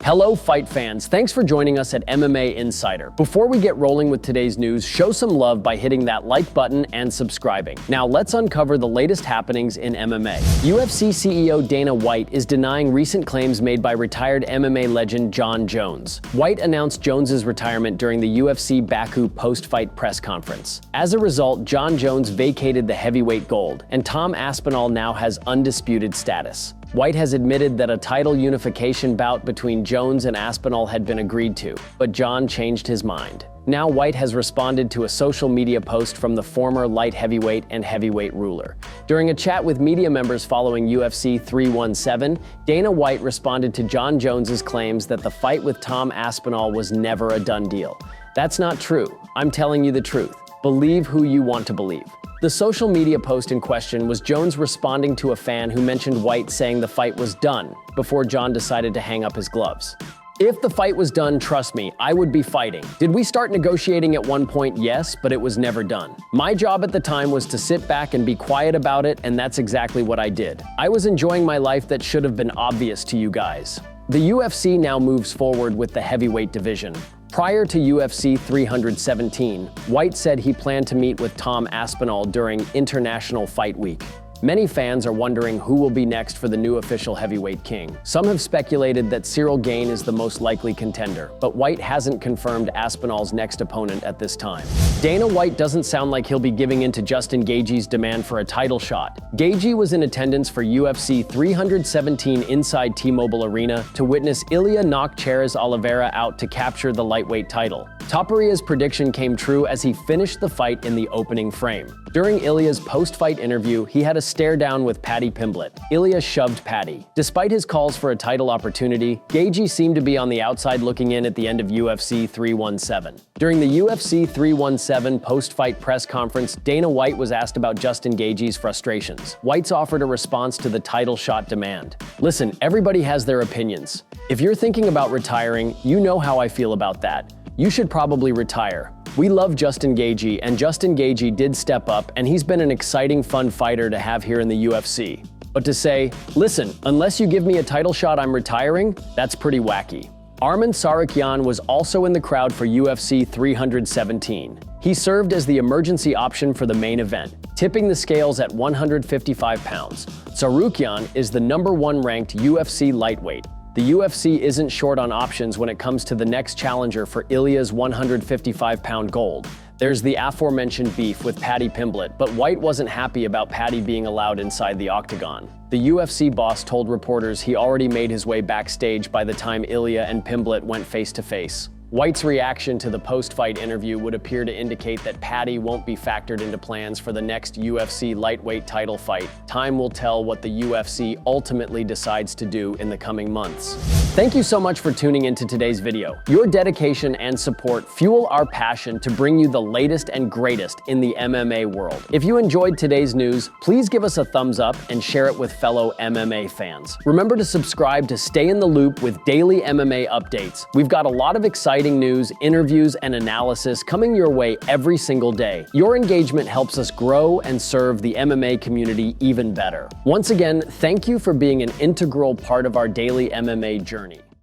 Hello fight fans, thanks for joining us at MMA Insider. Before we get rolling with today's news, show some love by hitting that like button and subscribing. Now let's uncover the latest happenings in MMA. UFC CEO Dana White is denying recent claims made by retired MMA legend Jon Jones. White announced Jones's retirement during the UFC Baku post-fight press conference. As a result, Jon Jones vacated the heavyweight gold, and Tom Aspinall now has undisputed status. White has admitted that a title unification bout between Jones and Aspinall had been agreed to, but Jon changed his mind. Now White has responded to a social media post from the former light heavyweight and heavyweight ruler. During a chat with media members following UFC 317, Dana White responded to Jon Jones's claims that the fight with Tom Aspinall was never a done deal. That's not true. I'm telling you the truth. Believe who you want to believe. The social media post in question was Jones responding to a fan who mentioned White saying the fight was done before Jon decided to hang up his gloves. If the fight was done, trust me, I would be fighting. Did we start negotiating at one point? Yes, but it was never done. My job at the time was to sit back and be quiet about it, and that's exactly what I did. I was enjoying my life. That should have been obvious to you guys. The UFC now moves forward with the heavyweight division. Prior to UFC 317, White said he planned to meet with Tom Aspinall during International Fight Week. Many fans are wondering who will be next for the new official heavyweight king. Some have speculated that Ciryl Gane is the most likely contender, but White hasn't confirmed Aspinall's next opponent at this time. Dana White doesn't sound like he'll be giving in to Justin Gaethje's demand for a title shot. Gaethje was in attendance for UFC 317 inside T-Mobile Arena to witness Ilia knock Oliveira out to capture the lightweight title. Topuria's prediction came true as he finished the fight in the opening frame. During Ilia's post-fight interview, he had a stare down with Paddy Pimblett. Ilia shoved Paddy. Despite his calls for a title opportunity, Gaethje seemed to be on the outside looking in at the end of UFC 317. During the UFC 317 post-fight press conference, Dana White was asked about Justin Gaethje's frustrations. White's offered a response to the title shot demand. Listen, everybody has their opinions. If you're thinking about retiring, you know how I feel about that. You should probably retire. We love Justin Gaethje, and Justin Gaethje did step up, and he's been an exciting, fun fighter to have here in the UFC. But to say, listen, unless you give me a title shot, I'm retiring, that's pretty wacky. Arman Tsarukyan was also in the crowd for UFC 317. He served as the emergency option for the main event, tipping the scales at 155 pounds. Tsarukyan is the #1 ranked UFC lightweight. The UFC isn't short on options when it comes to the next challenger for Ilia's 155-pound gold. There's the aforementioned beef with Paddy Pimblett, but White wasn't happy about Paddy being allowed inside the octagon. The UFC boss told reporters he already made his way backstage by the time Ilia and Pimblett went face-to-face. White's reaction to the post-fight interview would appear to indicate that Paddy won't be factored into plans for the next UFC lightweight title fight. Time will tell what the UFC ultimately decides to do in the coming months. Thank you so much for tuning into today's video. Your dedication and support fuel our passion to bring you the latest and greatest in the MMA world. If you enjoyed today's news, please give us a thumbs up and share it with fellow MMA fans. Remember to subscribe to stay in the loop with daily MMA updates. We've got a lot of exciting news, interviews, and analysis coming your way every single day. Your engagement helps us grow and serve the MMA community even better. Once again, thank you for being an integral part of our daily MMA journey.